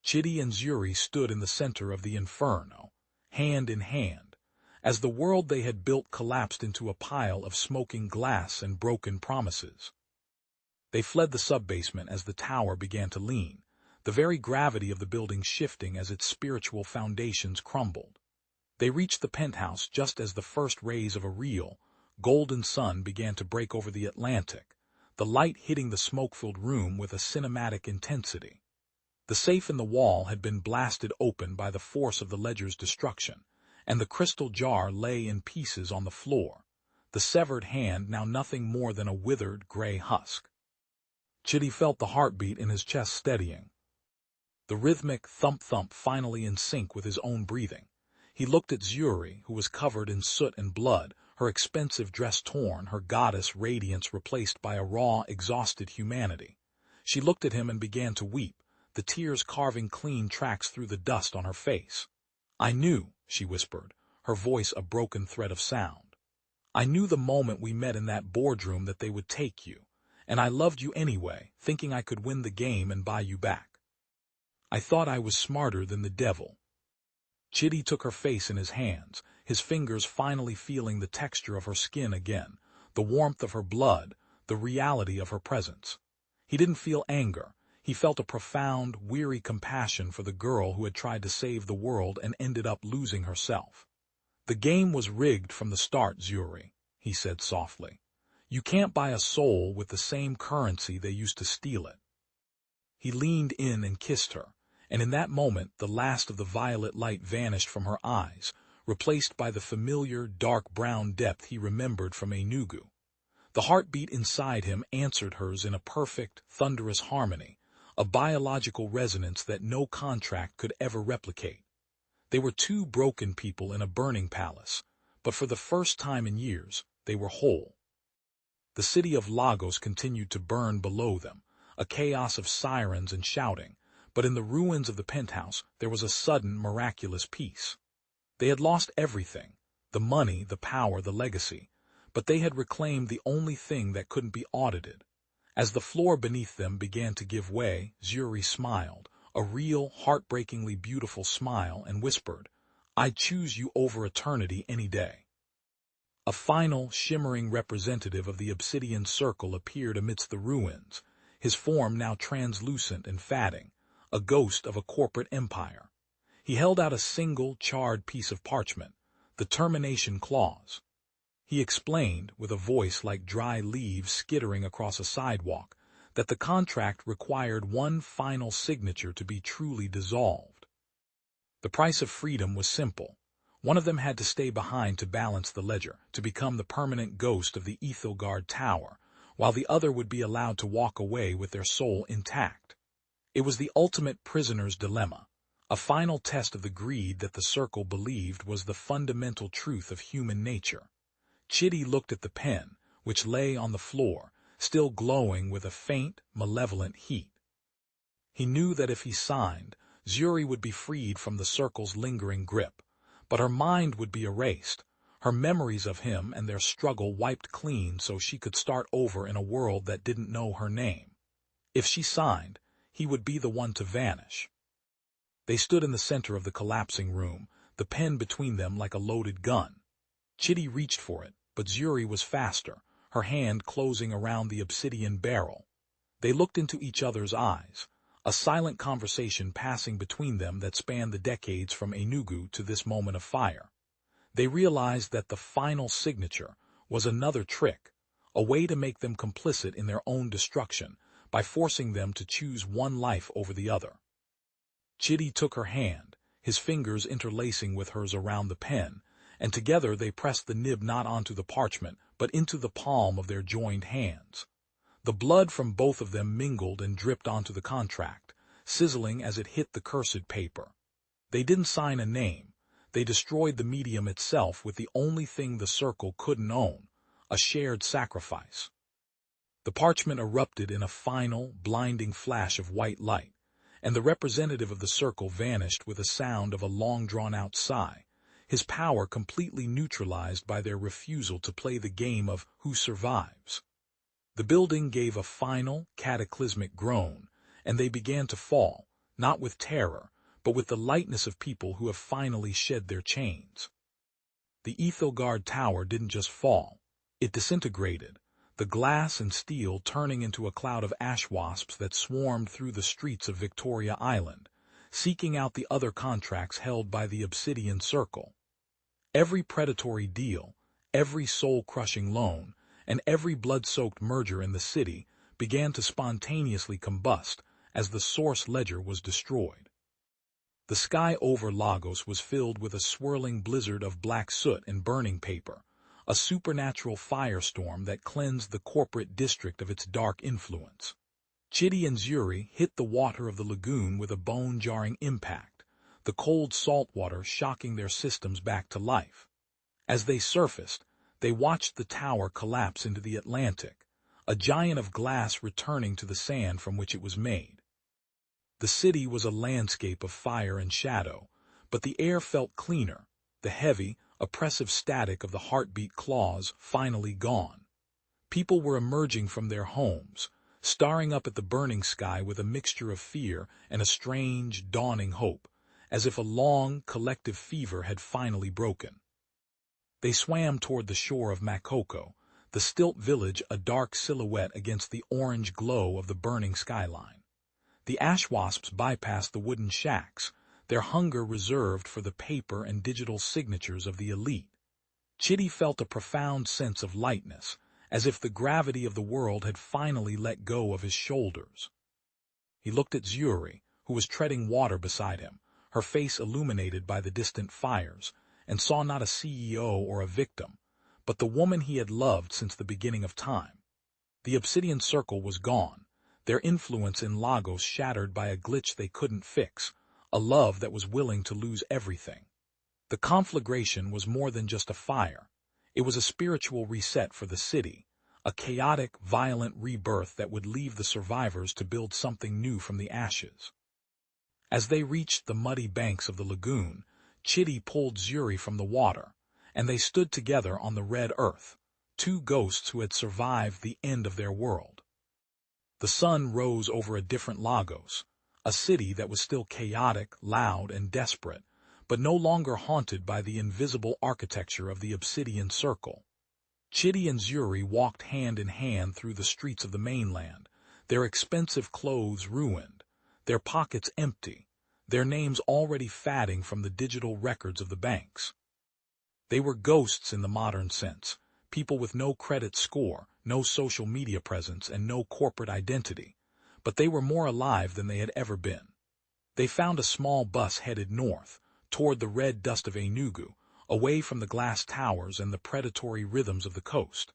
Chitty and Zuri stood in the center of the inferno, hand in hand, as the world they had built collapsed into a pile of smoking glass and broken promises. They fled the sub-basement as the tower began to lean, the very gravity of the building shifting as its spiritual foundations crumbled. They reached the penthouse just as the first rays of a real, golden sun began to break over the Atlantic, the light hitting the smoke-filled room with a cinematic intensity. The safe in the wall had been blasted open by the force of the ledger's destruction, and the crystal jar lay in pieces on the floor, the severed hand now nothing more than a withered gray husk. Chitty felt the heartbeat in his chest steadying, the rhythmic thump-thump finally in sync with his own breathing. He looked at Zuri, who was covered in soot and blood, her expensive dress torn, her goddess radiance replaced by a raw, exhausted humanity. She looked at him and began to weep, the tears carving clean tracks through the dust on her face. "I knew," she whispered, her voice a broken thread of sound. "I knew the moment we met in that boardroom that they would take you, and I loved you anyway, thinking I could win the game and buy you back. I thought I was smarter than the devil." Chitty took her face in his hands, his fingers finally feeling the texture of her skin again, the warmth of her blood, the reality of her presence. He didn't feel anger. He felt a profound, weary compassion for the girl who had tried to save the world and ended up losing herself. "The game was rigged from the start, Zuri," he said softly. "You can't buy a soul with the same currency they used to steal it." He leaned in and kissed her, and in that moment the last of the violet light vanished from her eyes, replaced by the familiar dark brown depth he remembered from Enugu. The heartbeat inside him answered hers in a perfect, thunderous harmony, a biological resonance that no contract could ever replicate. They were two broken people in a burning palace, but for the first time in years, they were whole. The city of Lagos continued to burn below them, a chaos of sirens and shouting, but in the ruins of the penthouse there was a sudden, miraculous peace. They had lost everything, the money, the power, the legacy, but they had reclaimed the only thing that couldn't be audited. As the floor beneath them began to give way, Zuri smiled, a real, heartbreakingly beautiful smile, and whispered, "I'd choose you over eternity any day." A final, shimmering representative of the obsidian circle appeared amidst the ruins, his form now translucent and fatting, a ghost of a corporate empire. He held out a single, charred piece of parchment, the termination clause. He explained, with a voice like dry leaves skittering across a sidewalk, that the contract required one final signature to be truly dissolved. The price of freedom was simple. One of them had to stay behind to balance the ledger, to become the permanent ghost of the Ethelgard Tower, while the other would be allowed to walk away with their soul intact. It was the ultimate prisoner's dilemma, a final test of the greed that the Circle believed was the fundamental truth of human nature. Chitty looked at the pen, which lay on the floor, still glowing with a faint, malevolent heat. He knew that if he signed, Zuri would be freed from the Circle's lingering grip, but her mind would be erased, her memories of him and their struggle wiped clean so she could start over in a world that didn't know her name. If she signed, he would be the one to vanish. They stood in the center of the collapsing room, the pen between them like a loaded gun. Chitty reached for it, but Zuri was faster, her hand closing around the obsidian barrel. They looked into each other's eyes, a silent conversation passing between them that spanned the decades from Enugu to this moment of fire. They realized that the final signature was another trick, a way to make them complicit in their own destruction by forcing them to choose one life over the other. Chitty took her hand, his fingers interlacing with hers around the pen, and together they pressed the nib not onto the parchment, but into the palm of their joined hands. The blood from both of them mingled and dripped onto the contract, sizzling as it hit the cursed paper. They didn't sign a name. They destroyed the medium itself with the only thing the Circle couldn't own, a shared sacrifice. The parchment erupted in a final, blinding flash of white light, and the representative of the Circle vanished with a sound of a long-drawn-out sigh, his power completely neutralized by their refusal to play the game of who survives. The building gave a final, cataclysmic groan, and they began to fall, not with terror, but with the lightness of people who have finally shed their chains. The Ethelgard Tower didn't just fall, it disintegrated, the glass and steel turning into a cloud of ash wasps that swarmed through the streets of Victoria Island, seeking out the other contracts held by the Obsidian Circle. Every predatory deal, every soul-crushing loan, and every blood-soaked merger in the city began to spontaneously combust as the source ledger was destroyed. The sky over Lagos was filled with a swirling blizzard of black soot and burning paper, a supernatural firestorm that cleansed the corporate district of its dark influence. Chitty and Zuri hit the water of the lagoon with a bone-jarring impact, the cold salt water shocking their systems back to life. As they surfaced, they watched the tower collapse into the Atlantic, a giant of glass returning to the sand from which it was made. The city was a landscape of fire and shadow, but the air felt cleaner, the heavy, oppressive static of the heartbeat claws finally gone. People were emerging from their homes, staring up at the burning sky with a mixture of fear and a strange, dawning hope, as if a long, collective fever had finally broken. They swam toward the shore of Makoko, the stilt village a dark silhouette against the orange glow of the burning skyline. The ash wasps bypassed the wooden shacks, their hunger reserved for the paper and digital signatures of the elite. Chitty felt a profound sense of lightness, as if the gravity of the world had finally let go of his shoulders. He looked at Zuri, who was treading water beside him, her face illuminated by the distant fires, and saw not a CEO or a victim, but the woman he had loved since the beginning of time. The Obsidian Circle was gone, their influence in Lagos shattered by a glitch they couldn't fix, a love that was willing to lose everything. The conflagration was more than just a fire. It was a spiritual reset for the city, a chaotic, violent rebirth that would leave the survivors to build something new from the ashes. As they reached the muddy banks of the lagoon, Chitty pulled Zuri from the water, and they stood together on the red earth, two ghosts who had survived the end of their world. The sun rose over a different Lagos, a city that was still chaotic, loud, and desperate, but no longer haunted by the invisible architecture of the Obsidian Circle. Chitty and Zuri walked hand in hand through the streets of the mainland, their expensive clothes ruined, their pockets empty, their names already fading from the digital records of the banks. They were ghosts in the modern sense, people with no credit score, no social media presence, and no corporate identity. But they were more alive than they had ever been. They found a small bus headed north, toward the red dust of Enugu, away from the glass towers and the predatory rhythms of the coast.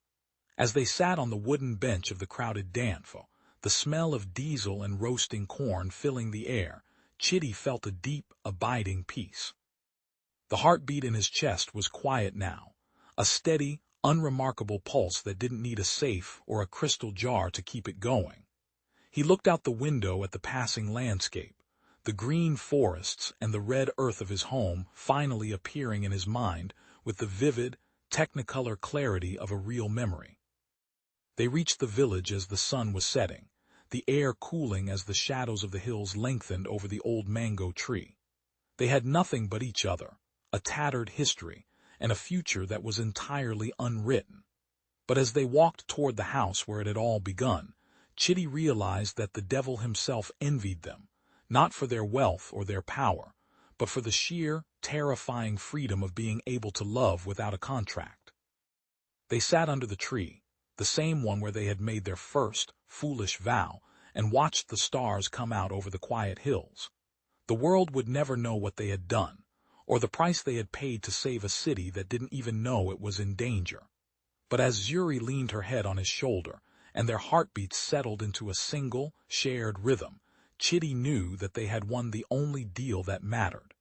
As they sat on the wooden bench of the crowded danfo, the smell of diesel and roasting corn filling the air, Chitty felt a deep, abiding peace. The heartbeat in his chest was quiet now, a steady, unremarkable pulse that didn't need a safe or a crystal jar to keep it going. He looked out the window at the passing landscape, the green forests and the red earth of his home finally appearing in his mind with the vivid, technicolor clarity of a real memory. They reached the village as the sun was setting, the air cooling as the shadows of the hills lengthened over the old mango tree. They had nothing but each other, a tattered history, and a future that was entirely unwritten. But as they walked toward the house where it had all begun, Chitty realized that the devil himself envied them, not for their wealth or their power, but for the sheer, terrifying freedom of being able to love without a contract. They sat under the tree, the same one where they had made their first, foolish vow, and watched the stars come out over the quiet hills. The world would never know what they had done, or the price they had paid to save a city that didn't even know it was in danger. But as Zuri leaned her head on his shoulder, and their heartbeats settled into a single, shared rhythm, Chitty knew that they had won the only deal that mattered.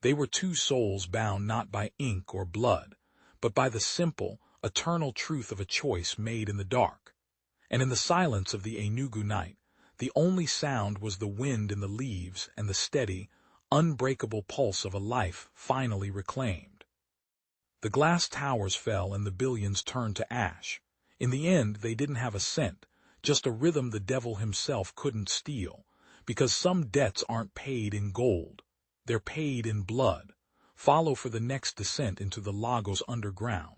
They were two souls bound not by ink or blood, but by the simple, eternal truth of a choice made in the dark. And in the silence of the Enugu night, the only sound was the wind in the leaves and the steady, unbreakable pulse of a life finally reclaimed. The glass towers fell and the billions turned to ash. In the end, they didn't have a cent, just a rhythm the devil himself couldn't steal, because some debts aren't paid in gold. They're paid in blood. Follow for the next descent into the Lagos underground.